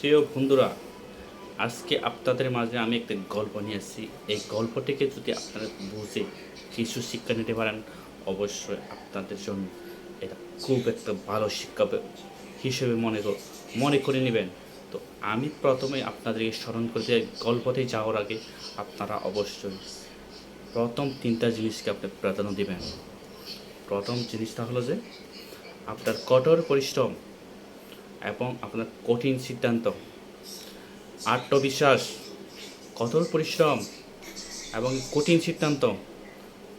প্রিয় বন্ধুরা, আজকে আপনাদের মাঝে আমি একটা গল্প নিয়ে এসেছি। এই গল্পটিকে যদি আপনারা বুঝে কিছু শিক্ষা নিতে পারেন, অবশ্যই আপনাদের জন্য এটা খুব একটা ভালো শিক্ষা হিসেবে মনে করে নেবেন। তো আমি প্রথমে আপনাদেরকে স্মরণ করতে গল্পতে যাওয়ার আগে আপনারা অবশ্যই প্রথম তিনটা জিনিসকে আপনি প্রাধান্য দিবেন। প্রথম জিনিসটা হলো যে আপনার কঠোর পরিশ্রম এবং আপনার কঠিন সিদ্ধান্ত, আত্মবিশ্বাস, কঠোর পরিশ্রম এবং কঠিন সিদ্ধান্ত,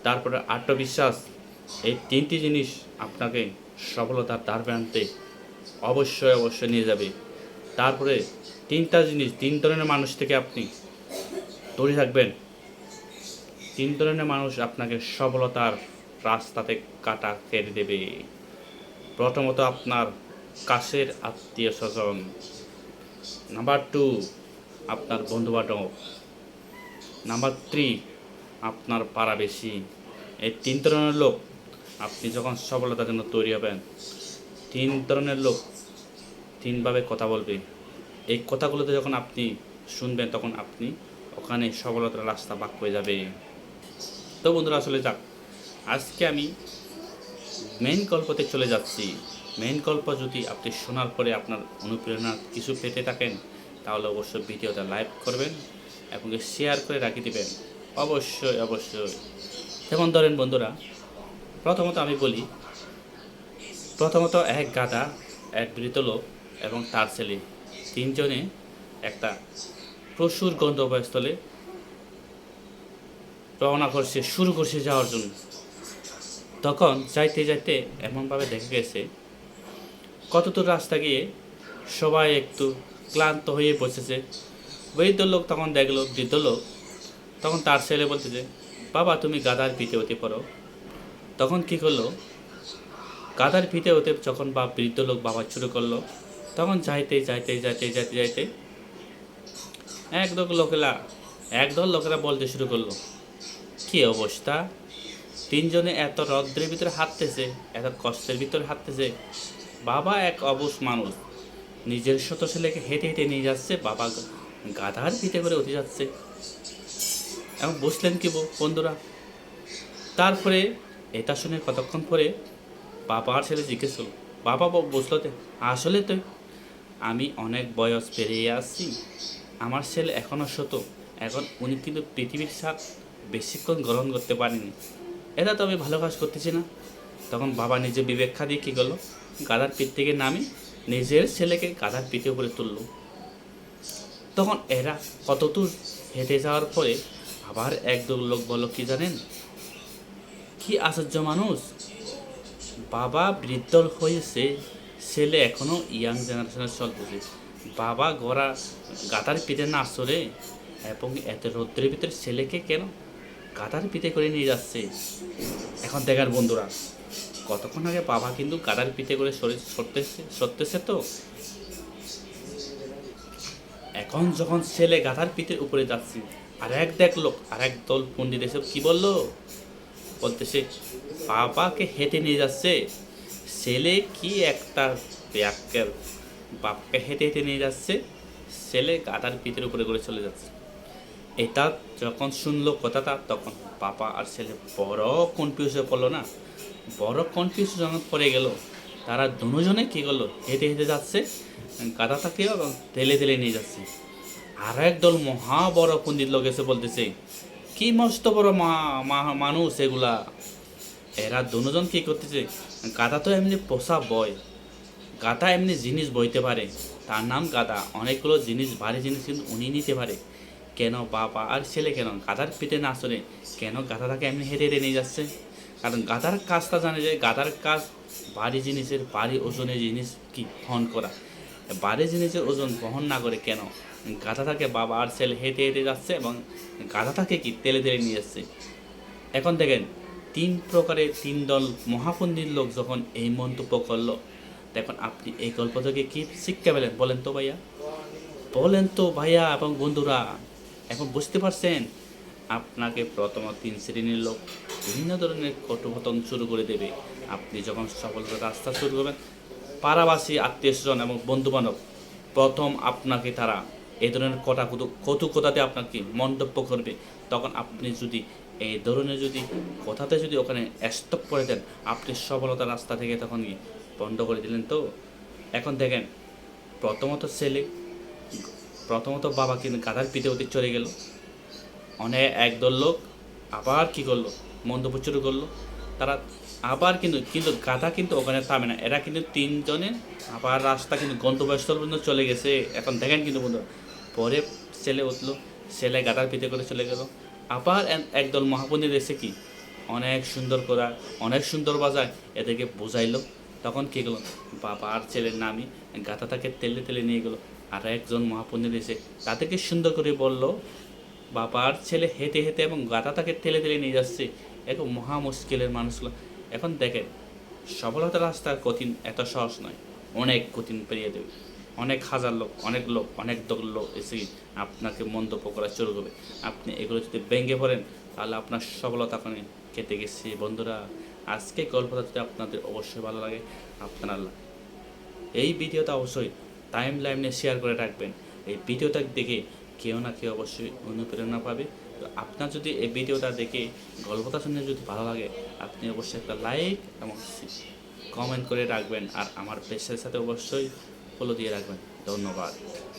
তারপরে আত্মবিশ্বাস, এই তিনটি জিনিস আপনাকে সফলতার দ্বার প্রান্তে অবশ্যই নিয়ে যাবে। তারপরে তিনটা জিনিস, তিন ধরনের মানুষ থেকে আপনি দূরে থাকবেন। তিন ধরনের মানুষ আপনাকে সফলতার রাস্তাতে কাটা কেটে দেবে। প্রথমত আপনার কাছের আত্মীয় স্বজন, নাম্বার টু আপনার বন্ধুবান্ধব, নাম্বার থ্রি আপনার পাড়াবেশি। এই তিন ধরনের লোক আপনি যখন সফলতার জন্য তৈরি হবেন, তিন ধরনের লোক তিনভাবে কথা বলবে। এই কথাগুলোতে যখন আপনি শুনবেন, তখন আপনি ওখানে সফলতার রাস্তা বাক হয়ে যাবে। তো বন্ধুরা, আসলে যাক, আজকে আমি মেইন গল্পতে চলে যাচ্ছি। মেইন গল্প যদি আপনি শোনার পরে আপনার অনুপ্রেরণা কিছু পেতে থাকেন, তাহলে অবশ্যই ভিডিওটা লাইক করবেন এবং শেয়ার করে রাখি দেবেন। অবশ্যই। যেমন ধরেন বন্ধুরা, প্রথমত আমি বলি, প্রথমত এক গাধা, এক বৃদ্ধ লোক এবং তার ছেলে, তিনজনে একটা প্রচুর গন্তব্যস্থলে রওনা করছে, শুরু করছে যাওয়ার জন্য। তখন যাইতে এমনভাবে দেখা গেছে, কতদূর রাস্তা গিয়ে সবাই একটু ক্লান্ত হয়ে বসেছে। বৃদ্ধ লোক তখন দেখলো, বৃদ্ধ লোক তখন তার ছেলে বলতেছে, বাবা তুমি গাধার পিঠে হতে পারো। তখন কি করলো, গাধার পিঠে হতে যখন বৃদ্ধ লোক বাবা শুরু করলো, তখন যাইতে একদল লোকেরা বলতে শুরু করলো, কি অবস্থা, তিনজনে এত রৌদ্রের ভিতরে হাঁটতেছে, এত কষ্টের ভিতরে হাঁটতেছে, বাবা এক অবশ মানুষ নিজের ছোট ছেলেকে হেঁটে নিয়ে যাচ্ছে, বাবা গাধার পিঠে করে উঠে যাচ্ছে। এবং বুঝলেন কি বন্ধুরা, তারপরে এটা শুনে কতক্ষণ পরে বাবা আর ছেলে জিজ্ঞেস করলো, বাবা বুঝলো তো, আসলে তো আমি অনেক বয়স পেরিয়ে আসছি, আমার ছেলে এখনও ছোট, এখন উনি কিন্তু পৃথিবীর স্বাদ বেশিক্ষণ গ্রহণ করতে পারেনি, এটা তো আমি ভালো কাজ করতেছি না। তখন বাবা নিজে বিবেক্ষা দিয়ে কী করলো, গাধার পিঠ থেকে নামি নিজের ছেলেকে গাধার পিঠে উপরে তুললো। তখন এরা কতদূর হেঁটে যাওয়ার পরে আবার একদল লোক বলল, কি জানেন, কি আশ্চর্য মানুষ, বাবা বৃদ্ধ হয়েছে, ছেলে এখনও ইয়াং জেনারেশনের চলতেছে, বাবা গাধার পিঠে না চড়ে এবং এত রৌদ্রের ভিতরে ছেলেকে কেন গাধার পিঠে করে নিয়ে যাচ্ছে। এখন দেখার বন্ধুরা, কতক্ষণ আগে বাবা কিন্তু গাধার পিঠে করে সরতেছে, তো এখন যখন ছেলে গাধার পিঠের উপরে যাচ্ছে, আর এক দল পণ্ডিত এসে কি বলতেছে, বাবাকে হেঁটে নিয়ে যাচ্ছে, ছেলে কি একটা ব্যাক্কেল, বাপকে হেঁটে নিয়ে যাচ্ছে, ছেলে গাধার পিঠের উপরে করে চলে যাচ্ছে। এটা যখন শুনলো কথাটা, তখন বাবা আর ছেলে বড় কনফিউজ হয়ে পড়লো না, বড় কনফিউজ যখন পড়ে গেল, তারা দুজনে কী করলো, হেঁটে যাচ্ছে, গাধাটাকে ঠেলে নিয়ে যাচ্ছে। আর একদল মহা বড় পণ্ডিত লোক এসে বলতেছে, কি মস্ত বড় মানুষ এগুলা, এরা দুজন কি করতেছে, গাধা তো এমনি পোষা বয়, গাধা এমনি জিনিস বইতে পারে, তার নাম গাধা, অনেকগুলো জিনিস ভারী জিনিস কিন্তু উনি নিতে পারে, কেন বাবা আর ছেলে কেন গাধার পিঠে না চলে, কেন গাধাটাকে এমনি হেঁটে নিয়ে যাচ্ছে? কারণ গাধার কাজটা জানে যে গাধার কাজ ভারী জিনিসের, ভারী ওজনের জিনিস কি বহন করা, ভারী জিনিসের ওজন বহন না করে কেন গাধাটাকে বাবা আর ছেলে হেঁটে যাচ্ছে এবং গাধাটাকে কি তেলে নিয়ে যাচ্ছে। এখন দেখেন, তিন প্রকারের তিন দল মহাপণ্ডিত লোক যখন এই মন্তব্য করলো, দেখুন আপনি এই গল্প থেকে কি শিক্ষা পেলেন বলেন তো ভাইয়া এবং বন্ধুরা, এখন বুঝতে পারছেন? আপনাকে প্রথম তিন শ্রেণীর লোক বিভিন্ন ধরনের কথোপকথন শুরু করে দেবে। আপনি যখন সফলতার রাস্তা শুরু করবেন, পাড়াবাসী, আত্মীয় স্বজন এবং বন্ধুবান্ধব প্রথম আপনাকে তারা এই ধরনের কটুকতাতে আপনাকে মন্তব্য করবে, তখন আপনি যদি এই ধরনের কথাতে ওখানে স্টপ করে দেন, আপনি সফলতার রাস্তা থেকে তখন বন্ধ করে দিলেন। তো এখন দেখেন, প্রথমত ছেলে প্রথমত বাবা কিন্তু গাধার পিঠে উঠে চলে গেল, অনেক একদল লোক আবার কি করলো, মন্তব্য শুরু করলো। তারা আবার কিন্তু কিন্তু গাধা কিন্তু ওখানে থামে না, এরা কিন্তু তিনজনে আবার রাস্তা কিন্তু গন্তব্যস্থল পর্যন্ত চলে গেছে। এখন দেখেন কিন্তু বন্ধু, পরে ছেলে উঠলো, ছেলে গাধার পিঠে করে চলে গেল। আবার একদল মহাপণ্ডিত এসে কি অনেক সুন্দর করা, অনেক সুন্দর বাজায় এদেরকে বোঝাইলো। তখন কী গেলো, বাবা আর ছেলের নামই গাধাটাকে তেলে তেলে নিয়ে গেলো। আর একজন মহাপণ্ডিত এসে তাদেরকে সুন্দর করে বলল, বাবার ছেলে হেঁটে হেঁটে এবং গাধাটাকে ঠেলে ঠেলে নিয়ে যাচ্ছে, এখন মহা মুশকিলের মানুষগুলো। এখন দেখেন, সফলতার রাস্তা কঠিন, এত সহজ নয়, অনেক কঠিন পেরিয়ে দেবে। অনেক হাজার লোক, অনেক দল লোক এসে আপনাকে মন্তব্য করা শুরু করবে। আপনি এগুলো যদি ভেঙে পড়েন, তাহলে আপনার সফলতা ওখানে কেটে গেছে। বন্ধুরা, আজকে গল্পটা যদি আপনাদের অবশ্যই ভালো লাগে, আপনারা এই ভিডিওটা অবশ্যই টাইম লাইনে শেয়ার করে রাখবেন। এই ভিডিওটা দেখে কেউ না কেউ অবশ্যই অনুপ্রেরণা পাবে। তো আপনার যদি এই ভিডিওটা দেখে গল্পটা শুনে যদি ভালো লাগে, আপনি অবশ্যই একটা লাইক এবং কমেন্ট করে রাখবেন, আর আমার পেজের সাথে অবশ্যই ফলো দিয়ে রাখবেন। ধন্যবাদ।